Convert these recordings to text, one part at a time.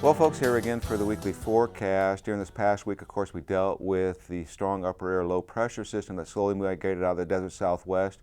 Well, folks, here again for the weekly forecast. During this past week, of course, we dealt with the strong upper air low pressure system that slowly migrated out of the desert southwest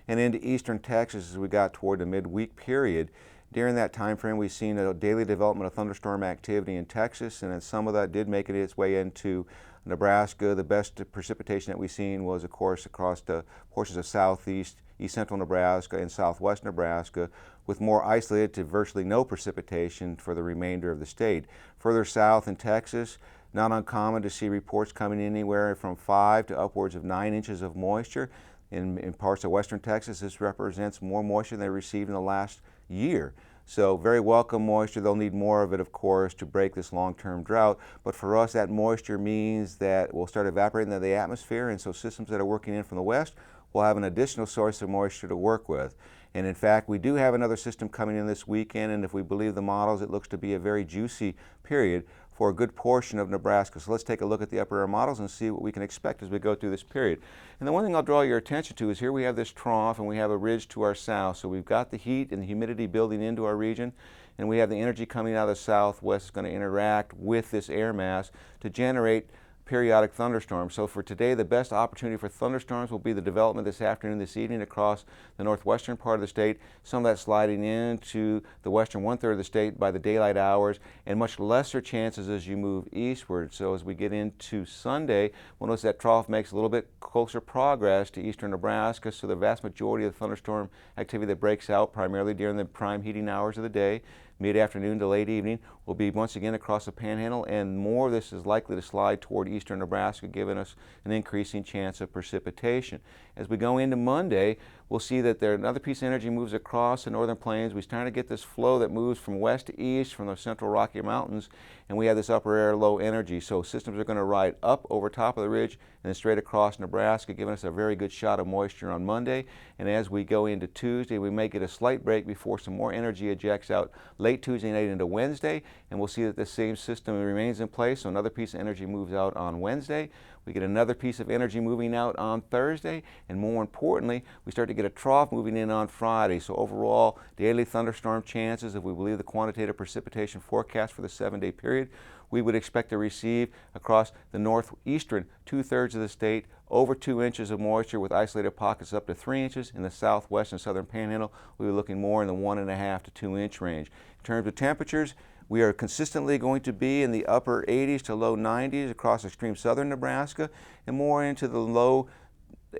and into eastern Texas as we got toward the midweek period. During that time frame, we've seen a daily development of thunderstorm activity in Texas, and then some of that did make it its way into Nebraska. The best precipitation that we've seen was, of course, across the portions of southeast, east central Nebraska and southwest Nebraska, with more isolated to virtually no precipitation for the remainder of the state. Further south in Texas, not uncommon to see reports coming in anywhere from 5 to upwards of 9 inches of moisture. In parts of western Texas, this represents more moisture than they received in the last year. So very welcome moisture. They'll need more of it, of course, to break this long-term drought. But for us, that moisture means that we'll start evaporating into the atmosphere, and so systems that are working in from the west will have an additional source of moisture to work with. And in fact, we do have another system coming in this weekend, and if we believe the models, it looks to be a very juicy period for a good portion of Nebraska. So let's take a look at the upper air models and see what we can expect as we go through this period. And the one thing I'll draw your attention to is here we have this trough and we have a ridge to our south. So we've got the heat and the humidity building into our region, and we have the energy coming out of the southwest is going to interact with this air mass to generate periodic thunderstorms. So for today, the best opportunity for thunderstorms will be the development this afternoon, this evening across the northwestern part of the state, some of that sliding into the western one-third of the state by the daylight hours, and much lesser chances as you move eastward. So as we get into Sunday, we'll notice that trough makes a little bit closer progress to eastern Nebraska, so the vast majority of the thunderstorm activity that breaks out primarily during the prime heating hours of the day, mid-afternoon to late evening, will be once again across the panhandle, and more of this is likely to slide toward eastern Nebraska, giving us an increasing chance of precipitation. As we go into Monday, we'll see that another piece of energy moves across the northern plains. We start to get this flow that moves from west to east from the central Rocky Mountains, and we have this upper air low energy. So systems are going to ride up over top of the ridge and then straight across Nebraska, giving us a very good shot of moisture on Monday. And as we go into Tuesday, we may get a slight break before some more energy ejects out late Tuesday night into Wednesday, and we'll see that the same system remains in place. So another piece of energy moves out on Wednesday. We get another piece of energy moving out on Thursday, and more importantly, we start to get a trough moving in on Friday. So overall, daily thunderstorm chances, if we believe the quantitative precipitation forecast for the 7-day period, we would expect to receive across the northeastern two-thirds of the state over 2 inches of moisture, with isolated pockets up to 3 inches. In the southwest and southern panhandle, we'll be looking more in the 1.5 to 2 inch range. In terms of temperatures, we are consistently going to be in the upper 80s to low 90s across extreme southern Nebraska, and more into the low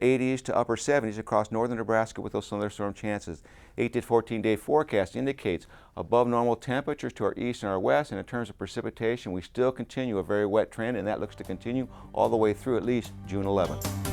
80s to upper 70s across northern Nebraska with those thunderstorm chances. 8 to 14-day forecast indicates above normal temperatures to our east and our west, and in terms of precipitation, we still continue a very wet trend, and that looks to continue all the way through at least June 11th.